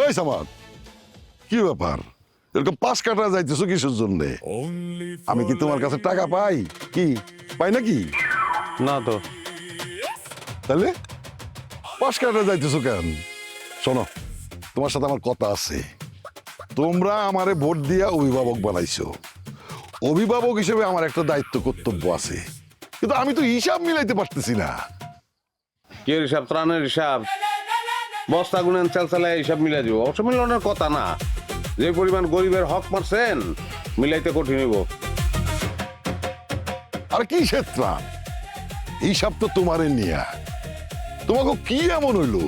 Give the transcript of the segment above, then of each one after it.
ওই সামাদ, কি ব্যাপার এরকম পাশ কাটা যাইতেছো কিসের জন্যে? আমি কি তোমার কাছে টাকা পাই? কি পাই নাকি? না তো। তাহলে পাশ কাটা যাইতেছো কেন? শোনো, তোমার সাথে আমার কথা আছে। তোমরা আমারে ভোট দিয়া অভিভাবক বানাইছো। অভিভাবক হিসেবে আমার একটা দায়িত্ব কর্তব্য আছে, কিন্তু আমি তো হিসাব মিলাইতে পারতেছি না। কি হিসাব? ত্রাণের হিসাব, বস্তা গুনেন চালচালায় হিসাব মিলাই দিব। অবশ্য মিলানোর কথা না, যে পরিমাণ গরিবের হক মারছেন মিলাইতে কঠিন হইব। আর কি ক্ষেত্রা হিসাব তো তোমারে নিয়া। তোমাকে কি এমন হইলো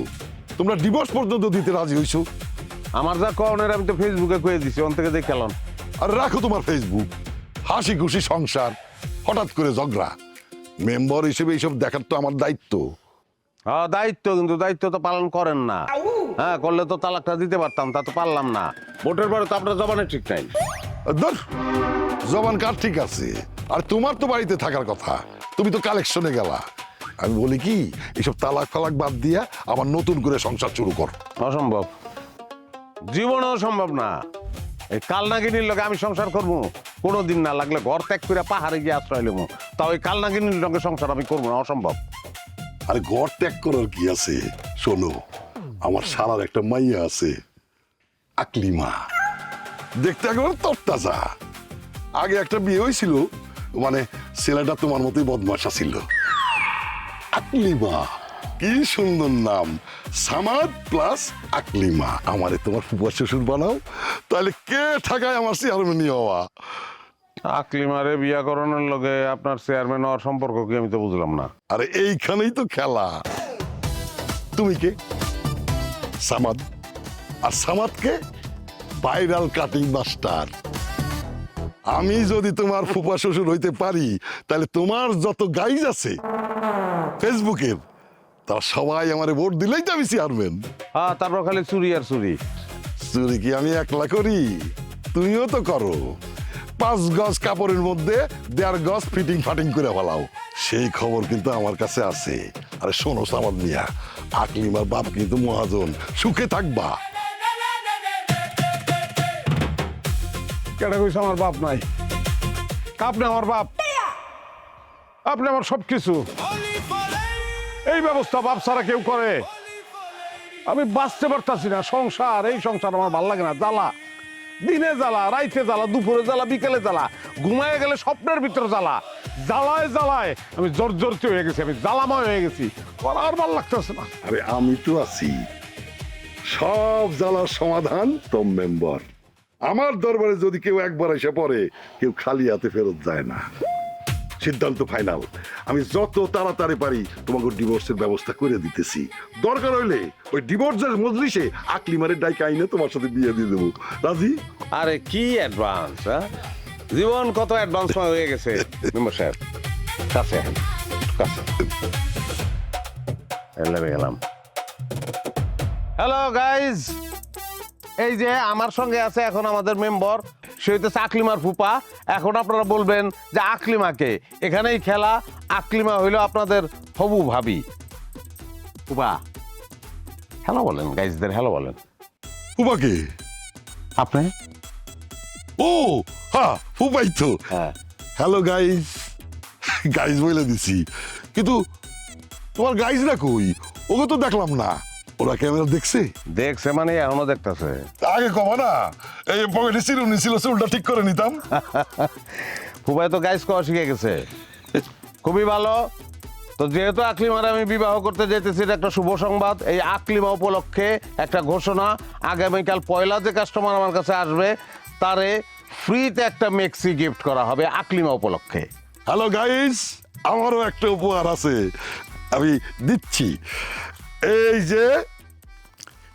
তোমরা ডিভোর্স পর্যন্ত দিতে রাজি হইছো? আমার যা কনের আমি তো ফেসবুকে কয়ে দিছি, অন থেকে দেখে এলাম। আর রাখো তোমার ফেসবুক, হাসি খুশি সংসার, হঠাৎ করে ঝগড়া। মেম্বার হিসেবে এইসব দেখার তো আমার দায়িত্ব। হ্যাঁ দায়িত্ব, কিন্তু দায়িত্ব তো পালন করেন না। হ্যাঁ করলে তো তালাকটা দিতে পারতাম, তা তো পারলাম না। ভোটের পরে তো আপনার জবানের ঠিক নাই। ধর, জবান কার ঠিক আছে? আর তোমার তো বাড়িতে থাকার কথা, তুমি তো কালেকশনে গেলা। আমি বলি কি, এইসব তালাক ফালাক বাদ দিয়া আবার নতুন করে সংসার শুরু কর। অসম্ভব, জীবনেও সম্ভব না। এই কালনাগিনীর লগে আমি সংসার করবো কোনোদিন না। লাগলে ঘর ত্যাগ করে পাহাড়ে গিয়ে আশ্রয় নেবো, তাও ওই কালনাগিনীর লগে সংসার আমি করবো না, অসম্ভব। আরে ঘর ত্যাগ করার কি আছে? শোনো, আমার শালার একটা মাইয়া আছে, আকলিমা, দেখতে একেবারে তরতাজা। আগে একটা বিয়ে হয়েছিল, মানে ছেলেটা তোমার মতোই বদমাশা ছিল। আকলিমা, কি সুন্দর নাম, সামাদ প্লাস আকলিমা। আমারে তোমার ফুফা শ্বশুর বানাও, তাহলে কে ঠাকায় আমার চেয়ারম্যানই হওয়া? আকলিমারে বিয়া করানোর লগে আপনার চেয়ারম্যান হওয়ার সম্পর্ক কি আমি তো বুঝলাম না। আরে এইখানেই তো খেলা। তুমি কে? সামাদ। আর সামাদকে ভাইরাল কাটিং মাস্টার। আমি যদি তোমার ফুফা শ্বশুর হইতে পারি, তাহলে তোমার যত গাইজ আছে ফেসবুকের, তারা সবাই আমারে ভোট দিলেই তো আমি চেয়ারম্যান। হ্যাঁ তারপর খালি চুরি আর চুরি। চুরি কি আমি একলা করি? তুমিও তো করো। 5 গজ কাপড়ের মধ্যে 1.5 গজ ফিটিং ফাটিং করে ফেলাও। সেই খবর কিন্তু আমার কাছে আছে। আরে শোনো সামাদ মিয়া, আকলিমার বাপ কিন্তু মহাজন, সুখে থাকবা। কেটা কইছে আমার বাপ নাই? আপনি আমার বাপ, আপনি আমার সবকিছু। এই ব্যবস্থা বাপ ছাড়া কেউ করে? আমি বাঁচতে পারতাছি না। সংসার, এই সংসার আমার ভালো লাগে না। জ্বালা, দিনে জ্বালা, রাইতে জ্বালা, দুপুরে জ্বালা, বিকেলে জ্বালা, ঘুমায় গেলে স্বপ্নের ভিতরে জ্বালা। জ্বালায় জ্বালায় আমি জর্জরিত হয়ে গেছি, আমি জ্বালাময় হয়ে গেছি। আর ভালো লাগতেছে না। আরে আমি তো আছি, সব জ্বালার সমাধান তো মেম্বার। আমার দরবারে যদি কেউ একবার এসে পড়ে, কেউ খালি হাতে ফেরত যায় না। সিদ্ধান্ত ফাইনাল। আমি যত তাড়াতাড়ি পারি তোমাকে ডিভোর্সের ব্যবস্থা করে দিতেছি। দরকার হইলে ওই ডিভোর্সের মজলিসে আকলিমারের ডাইকে আইনে তোমার সাথে বিয়ে দিয়ে দেবো। রাজি? আরে কি অ্যাডভান্স, জীবন কত অ্যাডভান্স হয়ে গেছে। মেম্বার সাহেব কাছে কাছে গেলাম। হ্যালো গাইজ, এই যে আমার সঙ্গে আছে এখন আমাদের মেম্বার, সে হইতেছে আকলিমার ফুপা। এখন আপনারা বলবেন যে আকলিমাকে, এখানেই খেলা। আকলিমা হইল আপনাদের হবু ভাবি। ফুপা হ্যালো বলেন, গাইজদের হ্যালো বলেন। ফুপাকে? আপনি? ও হ্যাঁ, ফুপাই তো। হ্যাঁ। হ্যালো গাইজ, গাইজ বলে দিছি, কিন্তু তোমার গাইজরা কই? ওকে তো দেখলাম না। ওরা ক্যামেরা দেখছে? দেখছে মানে এখনো দেখতেছে। আগে কমা না, এই পকেটে চিরুনি ছিল, চুলটা ঠিক করে নিতাম। ফুপাই তো গাইজ কওয়া শিখে গেছে, খুবই ভালো। তো যেহেতু আকলিমারে আমি বিবাহ করতে যেতেছি, এটা একটা শুভ সংবাদ। এই আকলিমা উপলক্ষে একটা ঘোষণা, আগামীকাল পয়লা যে কাস্টমার আমার কাছে আসবে তারে ফ্রিতে একটা মেক্সি গিফট করা হবে আকলিমা উপলক্ষে। হ্যালো গাইজ, আমারও একটা উপহার আছে, আমি দিচ্ছি। এই যে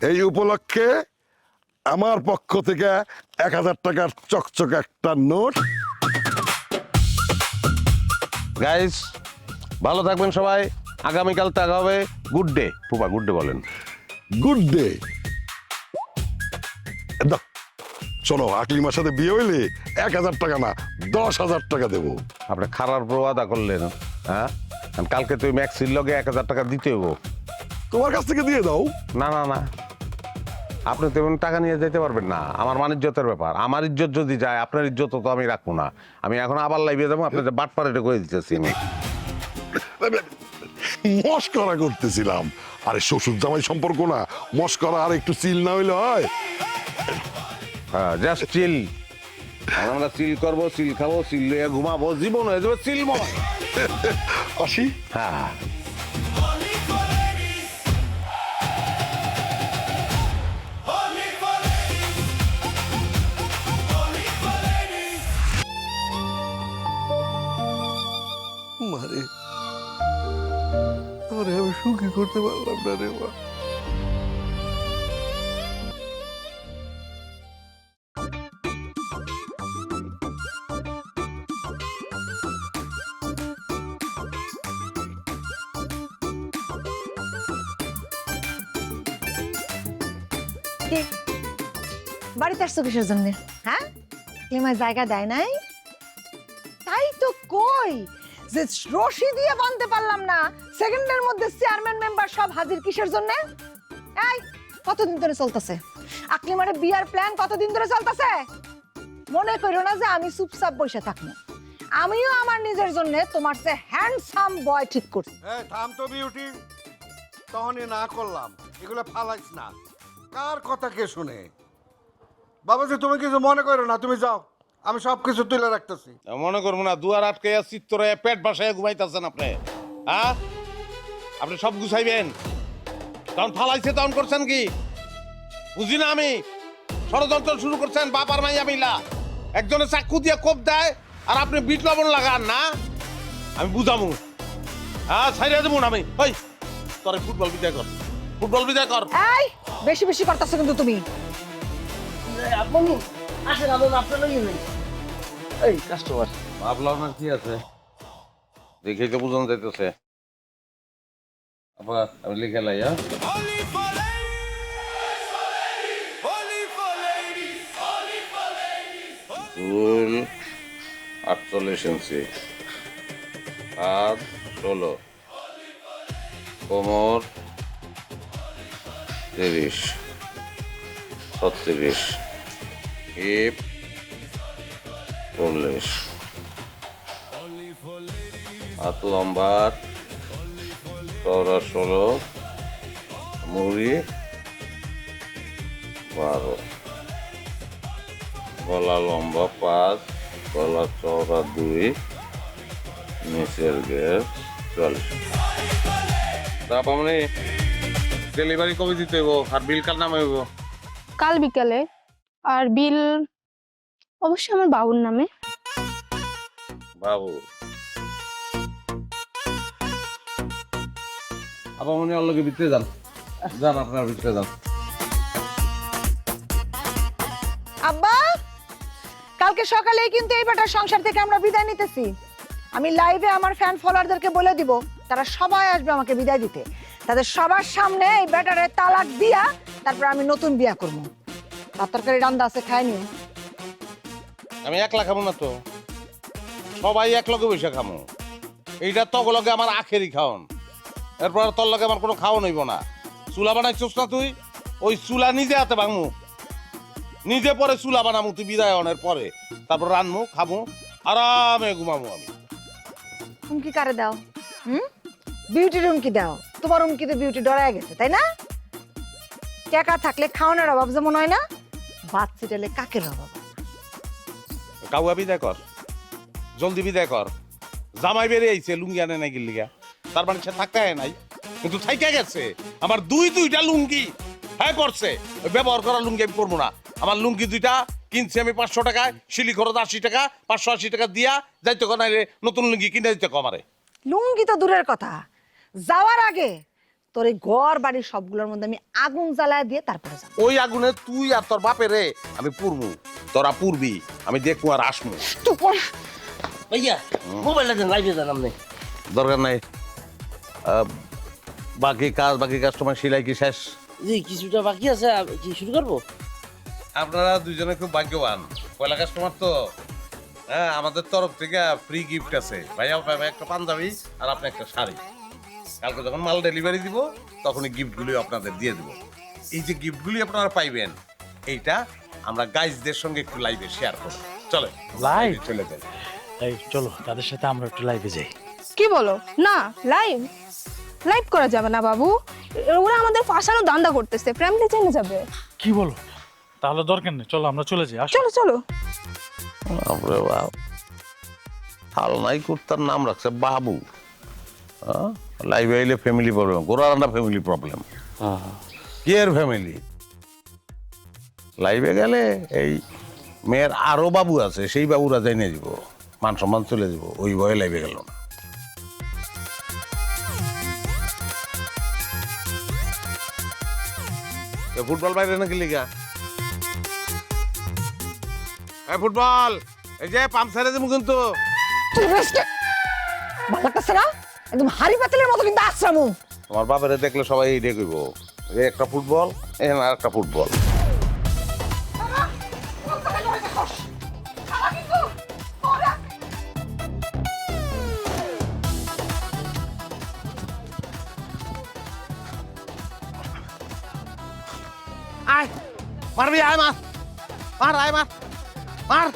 এই উপলক্ষে আমার পক্ষ থেকে 1000 টাকার চকচক একটা নোট। গাইস ভালো থাকবেন সবাই, আগামীকাল দেখা হবে। গুড ডে ফুপা, গুড ডে বলেন। Good day. শোনো, আকলিমার সাথে বিয়ে হইলে 1000 টাকা না 10,000 টাকা দেবো। আপনি খারাপ প্রবাদা করলেন। হ্যাঁ, কালকে তুই ম্যাক্সির লগে 1000 টাকা দিতে হবো। তোমার কাছ থেকে দিয়ে দাও। না না না, আপনি তেমন টাকা নিয়ে যেতে পারবেন না, আমার মান ইজ্জতের ব্যাপার। আমার ইজ্জত যদি যায় আপনার ইজ্জত তো আমি রাখবো না। আমি এখন আবার লাইভে যাবো, আপনি যে বাটপার এটা করে দিতেছি আমি। মস্করা করতেছিলাম। আরে শ্বশুর জামাই সম্পর্ক না, মস্করা আর একটু চিল না হইলে হয়? হ্যাঁ, জাস্ট চিল। আমরা চিল করবো, চিল খাবো, চিল লইয়া ঘুমাবো, জীবন হয়ে যাবে চিলময়। আসি। হ্যাঁ, মারে তোরে আমি সুখী করতে পারলাম না রে মা। কি বাড়িতে আসছো কিসের জন্য? হ্যাঁ, এমায় জায়গা দেয় নাই? তাই তো কই যে রশি দিয়ে বাঁধতে পারলাম না, সেকেন্ডের মধ্যে চেয়ারম্যান মেম্বার সব হাজির কিসের জন্য? এই কতদিন ধরে চলতেছে আকলিমারে বিয়ার প্ল্যান? কতদিন ধরে চলতেছে? মনে করো না যে আমি চুপচাপ বসে থাকবো। আমিও আমার নিজের জন্য তোমার চেয়ে হ্যান্ডসাম বয় ঠিক করছি। এই থাম তো বিউটি, তখনই না করলাম, এগুলো ফালাইস না। কার কথা কে শুনে? বাবাজি তুমি কিছু মনে করো না, তুমি যাও, আমি সব কিছু তুলে রাখতেছি। মনে করবো না, দুয়ার আটকে চিত্তরে পেট বাসায় ঘুমাইতেছেন আপনি। হ্যাঁ, আপনি সব গুছাইবেন, তখন ফালাইছে তখন করছেন কি বুঝি না আমি। ষড়যন্ত্র শুরু করছেন বাবার মাইয়া মিলা, একজনে চাকু দিয়ে কোপ দেয় আর আপনি বিট লবণ লাগান না। আমি বুঝামু, হ্যাঁ ছাইড়া দেবো না আমি। ওই তোরে ফুটবল বিদায় কর, ফুটবল বিদায় কর। এই বেশি বেশি করতেছো কিন্তু তুমি। আপনি আসেন, আপনার লইয়ে নেই এই কাস্টমার। ভাবলাম না কি আছে, দেখেই তো বুঝানো যাইতেছে। আবার আমি লিখে লাই। হ্যাঁ, চুল 48 ইঞ্চি, হাত 16, কোমর 30, 36, হিপ 40, হাত লম্বা চওড়া 16, মুড়ি 12, গলা লম্বা 5, গলা চওড়া 2, নিচের গ্যাস 40। তারপর মানে ডেলিভারি কবে দিতে হইব আর বিল কার নামে হইব? কাল বিকালে। আর বিল অবশ্যই আমার বাবুর নামে। বাবু আবার মনে অল্লকে ভিতরে যান, যান আপনার ভিতরে যান। আব্বা, কালকে সকালেই কিন্তু এই বেটার সংসার থেকে আমরা বিদায় নিতেছি। আমি লাইভে আমার ফ্যান ফলোয়ারদেরকে বলে দিব, তারা সবাই আসবে আমাকে বিদায় দিতে। তাদের সবার সামনে এই বেটারে তালাক দিয়া তারপর আমি নতুন বিয়া করব। তার তরকারি রান্না আছে, খাই নিও। আমি একলা খাবো না তো, সবাই এক লগে বসে খামো। এইটা তগ লগে আমার আখেরি খাওন, এরপর তোর লগে আমার কোনো খাওয়ান হইব না। চুলা বানাইছিস না তুই, ওই চুলা নিজে হাতে ভাঙমু, নিজে পরে চুলা বানামু তুই বিদায় হনের পরে, তারপর রানমু খামু আরামে ঘুমামু আমি। হুমকি কারে দাও? বিউটির হুমকি দাও? তোমার হুমকিতে বিউটি ডরায় গেছে, তাই না? টাকা থাকলে খাওয়ানোর অভাব যেমন হয় না, বাচ্চা টেলে কাকের অভাব। কাউয়া বিদায় কর, জলদি বিদায় কর। জামাই বেরিয়ে আইছে লুঙ্গি আনে নাই গিল্লিগা, তার মানে সে থাকতে নাই, কিন্তু থাইকা গেছে। আমার দুইটা লুঙ্গি হ্যাঁ পড়ছে, ওই ব্যবহার করা লুঙ্গি আমি পরবো না। আমার লুঙ্গি দুইটা কিনছি আমি 500 টাকায়, শিলি খরচ 80 টাকা, 580 টাকা দিয়া যাইতে কো নাইলে নতুন লুঙ্গি কিনে দিতে কো আমারে। লুঙ্গি তো দূরের কথা, যাওয়ার আগে তোর এই ঘর বাড়ির সবগুলোর মধ্যে আমি আগুন জ্বালায় দিয়ে তারপরে যাব। ওই আগুনে তুই আর তোর বাপেরে আমি পুরবো, তোরা পুরবি, আমি দেখবো আর আসমু। ভাইয়া মোবাইলটা দেন, লাইভে যান আপনি। দরকার নাই, বাকি কাজ তোমার সেলাই কি শেষ? জি কিছুটা বাকি আছে, কি শুরু করবো? আপনারা দুজনে খুব ভাগ্যবান, পয়লা কাস্টমার তো। হ্যাঁ, আমাদের তরফ থেকে ফ্রি গিফট আছে। ভাইয়া পাবে একটা পাঞ্জাবি আর আপনি একটা শাড়ি। কালকে যখন মাল ডেলিভারি দিব তখনই গিফটগুলি আপনাদের দিয়ে দিব। এই যে গিফটগুলি আপনারা পাইবেন এইটা আমরা গাইজদের সঙ্গে একটু লাইভে শেয়ার করব। চলো লাইভ? চলে যাই। এই চলো তাদের সাথে আমরা একটু লাইভে যাই। কি বলো না লাইভ লাইভ করা যাবে না বাবু, ওরা আমাদের ফাঁসানো দান্দা করতেছে, ফ্যামিলি জেনে যাবে। কি বলো? তাহলে দরকার নেই, চলো আমরা চলে যাই। আসো। চলো চলো। বাপরে বাপ, হালনাই কুত্তার নাম রাখছে বাবু। লাইভে আইলে ফ্যামিলি প্রবলেম, গোড়ারান্না ফ্যামিলি প্রবলেম। কি এর ফ্যামিলি? লাইভে গেলে এই মেয়ের আরো বাবু আছে, সেই বাবুরা জেনে দিব, মান সম্মান চলে দিব, ওই ভয়ে লাইভে গেল না। ফুটবল বাইরে নাকি লিগা? ফুটবল এই যে পাম্প ছেড়ে দেবো কিন্তু। ভালো লাগতেছে না? একদম হাড়ি পাতিলের মতো কিন্তু আশ্রামু। তোমার বাবারে দেখলে সবাই এইটাই কইব, এই একটা ফুটবল, এখানে আর একটা ফুটবল। আয় মারবি, আয় মার, মার, আয় মার, মার।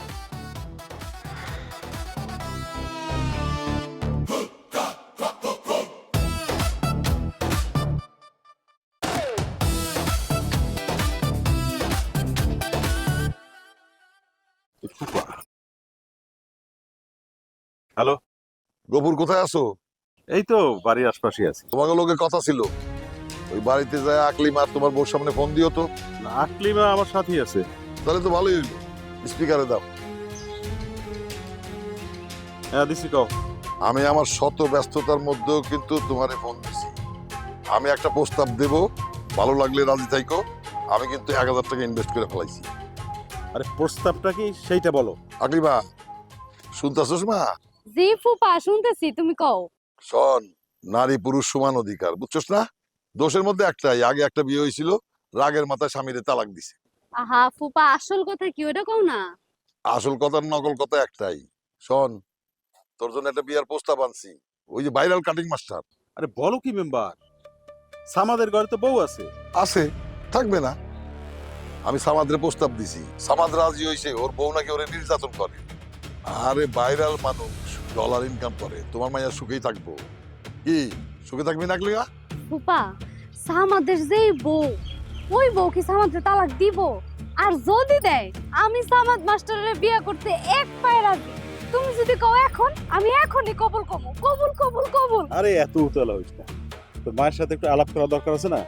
হ্যালো, গফুর কোথায় আছো? এই তো বাড়ির আশপাশে আছি। তোমাকে লোকে কথা ছিল, ওই বাড়িতে যায় আকলিমা আর তোমার বউর সামনে ফোন দিও তো। আকলিমা আমার সাথেই আছে। তাহলে তো ভালোই হইলো, স্পিকারে দাও। হ্যাঁ দিছি, কও। আমি আমার শত ব্যস্ততার মধ্যেও কিন্তু তোমারে ফোন দিছি। আমি একটা প্রস্তাব দেব, ভালো লাগলে রাজি থাইকো। আমি কিন্তু 1000 টাকা ইনভেস্ট করে ফেলাইছি। আরে প্রস্তাবটা কি সেইটা বলো। আকলিমা শুনতাছোস মা? জি ফুপা শুনতেছি, তুমি কও। শোন, নারী পুরুষ সমান অধিকার, বুঝছস না? দোষের মধ্যে একটাই, আগে একটা বিয়ে হয়েছিল, রাগের মাথায় স্বামীরে তালাক দিছে। আহা ফুপা আসল কথা কি ওটা কও না। আসল কথার নকল কথা একটাই। শোন, তোর জন্য একটা বিয়ার প্রস্তাব আনছি, ওই যে ভাইরাল কাটিং মাস্টার আরে বলো কি মেম্বার, সামাদের ঘরে তো বউ আছে। আছে, থাকবে না? আমি সামাদরে প্রস্তাব দিছি, সামাদ রাজি হইছে, ওর বউ নাকি ওরে নির্যাতন করে। আরে ভাইরাল মানুষ, ডলার ইনকাম করে, তোমার মাইয়া সুখেই থাকবো। কি সুখে থাকবি না আকলিমা? ফুপা সামাদের যেই বউ, ওই বউ কি সামাদরে তালাক দিব? আর যদি দেয়, আমি সামাদ মাস্টারের বিয়ে করতে এক পায়ে রাজি। তুমি যদি কও এখন, আমি এখনই কবুল করব। কবুল কবুল কবুল। আরে এত উতলা হইস না, তোর মায়ের সাথে একটু আলাপ করা দরকার আছে না?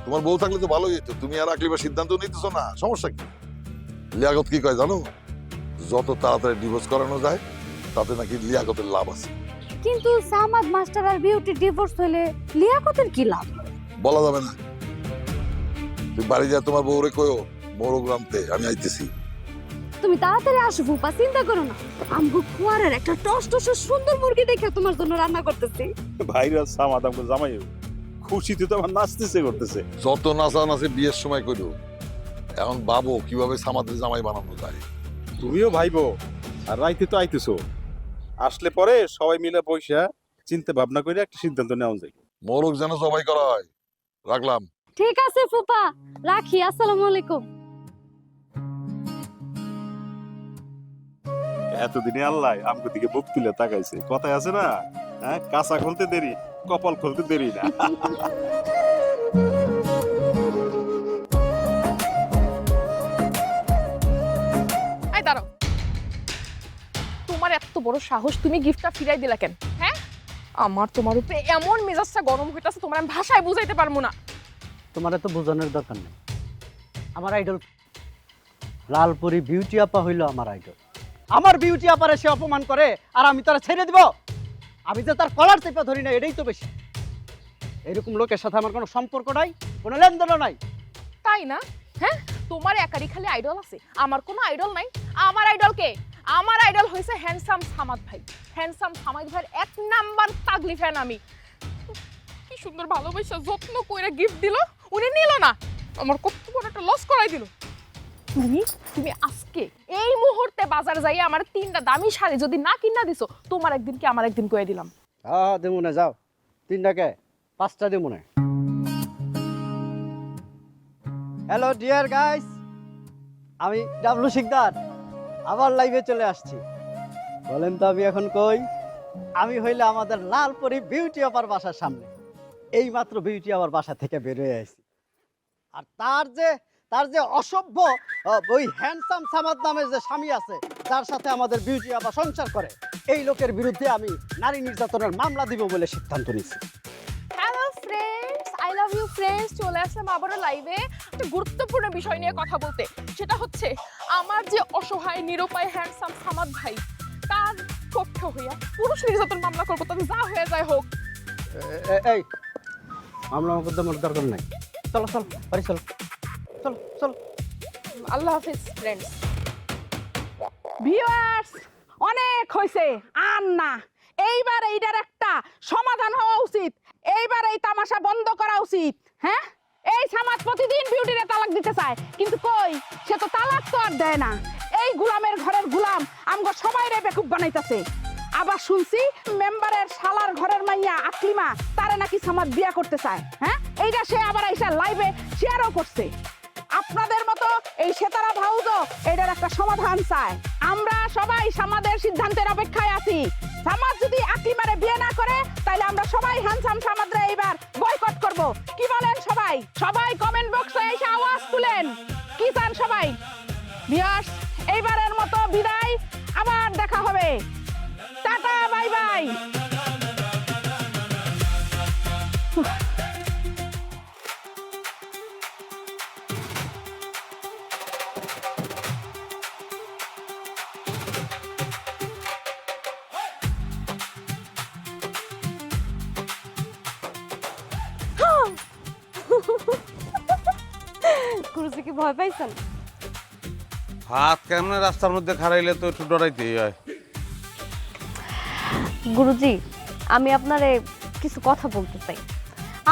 তোমার বউ থাকলে তো ভালোই হতো, তুমি আর আকলিমা সিদ্ধান্ত নিতেছো না, সমস্যা কি? লিয়াকত কি কয় জানো? যত তাড়াতাড়ি ডিভোর্স করানো যায় তাতে নাকি লিয়াকতের লাভ আছে। কিন্তু সামাদ মাস্টার আর বিউটি ডিভোর্স হলে লিয়াকতের কি লাভ? বলা যাবে না। তুই বাড়ি যা, তোমার বউরে কয়ো মোরগ রামতে আমি আইতেছি। তুমি তাড়াতাড়ি আসো ফুপা, চিন্তা করো না। আমগো কুয়ারের একটা টস টস সুন্দর মুরগি দেখে তোমার জন্য রান্না করতেছি। ভাইরা সামাদ আমাকে জামাই হইব। খুশিতে তো আমার নাচতেছে করতেছে। যত নাচা নাচে বিয়ের সময় করো, এখন ভাবো কিভাবে সামাদের জামাই বানানো যায়। তুমিও ভাইবো, আর রাইতে তো আইতেছো, আসলে পরে সবাই মিলে বইসা চিন্তা ভাবনা করে একটা সিদ্ধান্ত নেওয়া যায়। মোরগ যেন সবাই করা হয়। রাখলাম। ঠিক আছে ফুপা, রাখি। আসসালামু আলাইকুম। এতদিনে আল্লাহ আমগো দিকে বুক তুলে তাকাইছে। কথায় আছে না, হ্যাঁ, কাঁচা খুলতে দেরি, কপাল খুলতে দেরি না। এই দাঁড়াও, তোমার এত বড় সাহস, তুমি গিফটটা ফিরাই দিলা কেন? হ্যাঁ, আমার তোমার উপরে এমন মেজাজটা গরম হইতাছে, তোমার আমি ভাষায় বুঝাইতে পারবো না। তোমার এত বোঝানোর দরকার নেই। আমার আইডল লালপুরি বিউটি আপা হইল আমার আইডল। আমার বিউটি আপারে সে অপমান করে আর আমি তারা ছেড়ে দিব? আমি যে তার কলার চেপে ধরি না, এটাই তো বেশি। এরকম লোকের সাথে আমার কোনো সম্পর্ক নাই, কোনো লেনদেনও নাই। তাই না? হ্যাঁ, তোমার একারই খালি আইডল আছে, আমার কোনো আইডল নাই। আমার আইডল কে? আমার আইডল হইছে হ্যান্ডসাম সামাদ ভাই। হ্যান্ডসাম সামাদ ভাইয়ের 1 নাম্বার পাগলি ফ্যান আমি। কি সুন্দর ভালোবাসা যত্ন কইরা গিফট দিল, উনি নিল না, আমার কত বড় একটা লস করাই দিল। তুমি আজকে এই মুহূর্তে বাজার যাই আমার 3টা দামি শাড়ি যদি না কিনা দিছো, তোমার একদিন কি আমার একদিন কয়ে দিলাম। হ্যাঁ দেবো না, যাও। 3টাকে 5টা দেবো না। হ্যালো ডিয়ার গাইস, আমি ডাবলু শিকদার আবার লাইভে চলে আসছি। বলেন তো আমি এখন কই? আমি হইলে আমাদের লালপুরি বিউটি আপার বাসার সামনে। এই মাত্র বিউটি আপার বাসা থেকে বের হয়ে আসছি। আর তার যে অসভ্য ওই হ্যান্ডসাম সামাদ নামের যে স্বামী আছে, যার সাথে আমাদের বিউটি আপা সংসার করে, এই লোকের বিরুদ্ধে আমি নারী নির্যাতনের মামলা দিব বলে সিদ্ধান্ত নিয়েছি। Hello friends, I love you friends, চলে আসলাম আবারও লাইভে একটা গুরুত্বপূর্ণ বিষয় নিয়ে কথা বলতে। সেটা হচ্ছে আমার যে অসহায় নিরুপায় হ্যান্ডসাম সামাদ ভাই, তার পক্ষে হইয়া পুরুষ নির্যাতন মামলা করবো, তাতে যা হয়ে যায় হোক। এই মামলা মোকদ্দমার দরকার নাই, চলো চলো বাড়ি চলো, চলো চলো। আল্লাহ হাফিজ ফ্রেন্ডস। ভিউয়ার্স, অনেক হয়েছে আর না, এইবার এইটার একটা সমাধান হওয়া উচিত। এইবার এই তামাশা বন্ধ করা উচিত। হ্যাঁ, এই সমাজ প্রতিদিন বিউটিরে তালাক দিতে চায়, কিন্তু কই, সে তো তালাক তো আর দেয় না। এই গুলামের ঘরের গুলাম আমগো সবাই রে বেকুব বানাইতেছে। আবার শুনছি মেম্বারের শালার ঘরের মাইয়া আকলিমা তারে নাকি সমাজ বিয়া করতে চায়। হ্যাঁ, এইটা সে আবার আইসা লাইভে শেয়ারও করছে। আপনাদের মতো এই সেতারা ভাউজও এটার একটা সমাধান চায়। আমরা সবাই সামাদের সিদ্ধান্তের অপেক্ষায় আছি। সামাদ যদি আকলিমারে বিয়ে না করে, তাহলে আমরা সবাই হ্যান্ডসাম সামাদরে এইবার বয়কট করব। কি বলেন সবাই? সবাই কমেন্ট বক্সে এসে আওয়াজ তুলেন, কি চান সবাই? ভিউয়ার্স, এইবারের মতো বিদায়, আবার দেখা হবে। Tata, bye bye. গুরুজি কি ভয় পাইছেন? হাত কেমনে রাস্তার মধ্যে খারাইলে তো একটু ডরাইতেই হয়। গুরুজি, আমি আপনারে কিছু কথা বলতে চাই।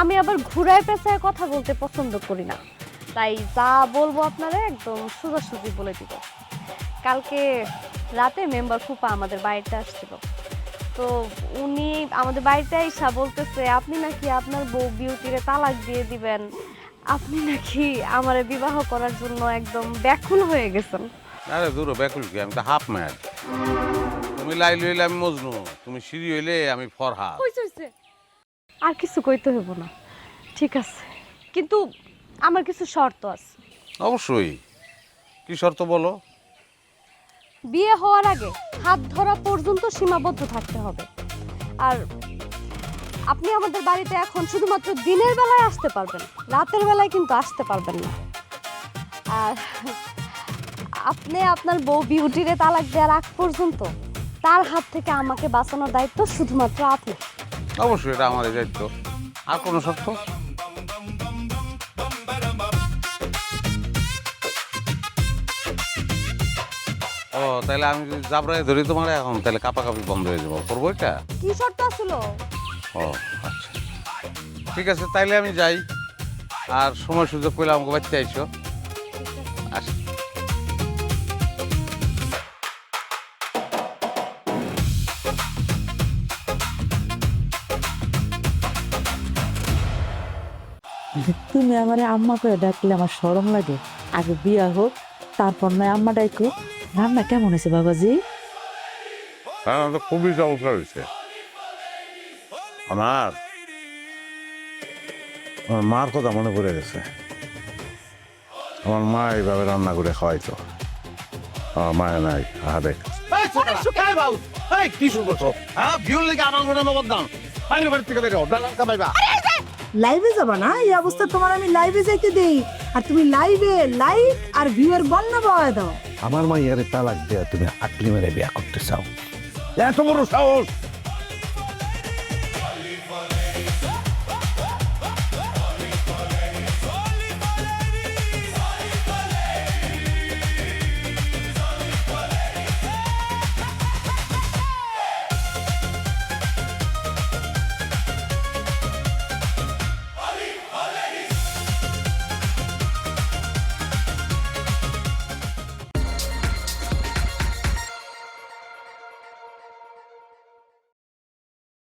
আমি আবার ঘুরায় পেঁচায় কথা বলতে পছন্দ করি না, তাই যা বলবো আপনারা একদম সোজাসুজি বলে দিব। কালকে রাতে মেম্বার ফুপা আমাদের বাড়িতে আসছিল, তো উনি আমাদের বাড়িতে এসে বলতেছে আপনি নাকি আপনার বউ বিউটিরে তালাক দিয়ে দিবেন, আপনি নাকি আমারে বিবাহ করার জন্য একদম ব্যাকুল হয়ে গেছেন। আরে দূর ব্যাকুল কি, আমি তো হাফ ম্যাড। তুমি লাইলি হইলে আমি মজনু, তুমি সিঁড়ি হইলে আমি ফরহাদ। হইছে, আর কিছু কইতে হইব না, ঠিক আছে, কিন্তু আমার কিছু শর্ত আছে। অবশ্যই, কি শর্ত বলো? বিয়ে হওয়ার আগে হাত ধরা পর্যন্ত সীমাবদ্ধ থাকতে হবে। আর আপনি আমাদের বাড়িতে এখন শুধুমাত্র দিনের বেলায় আসতে পারবেন, রাতের বেলায় কিন্তু আসতে পারবেন না। আর আপনি আপনার বউ বিউটিরে তালাক দেওয়ার আগ পর্যন্ত তার হাত থেকে আমাকে বাঁচানোর দায়িত্ব শুধুমাত্র আপনি। অবশ্যই, এটা আমার দায়িত্ব। আর কোনো শর্ত? ও, তাহলে আমি যদি জাবরায় ধরি তোমার এখন, তাহলে কাপাকাপি বন্ধ হয়ে যাবো, করবো এটা? কি শর্ত ছিল? ও আচ্ছা, ঠিক আছে, তাইলে আমি যাই। আর সময় সুযোগ পেলে আমাকে বাড়িতে আইসো। আচ্ছা। তুমি আমার আম্মা করে ডাকলে আমার শরম লাগে। আগে বিয়া হোক, তারপর নয় আম্মা ডাইকো। রান্না কেমন হয়েছে বাবাজি? রান্না তো খুবই চমৎকার হয়েছে। আমার মার কথা মনে পড়ে গেছে। আমার মা এইভাবে রান্না করে খাওয়াইতো। আমার মায় নাই, আহারে। কি শুরু করছো? হ্যাঁ, ভিউর লেগে আমার মনে বদনাম। বাইরে বাড়ি থেকে বেরো, ডালার কামাইবা। লাইভে যাবা না? এই অবস্থা তোমার আমি লাইভে যাইতে দেই, আর তুমি লাইভে লাইক আর ভিউয়ার বন্যা পাওয়া দাও। আমার মাইয়ারে তালাক দেয়া তুমি আকলিমারে বিয়া করতে চাও? এত বড় সাহস!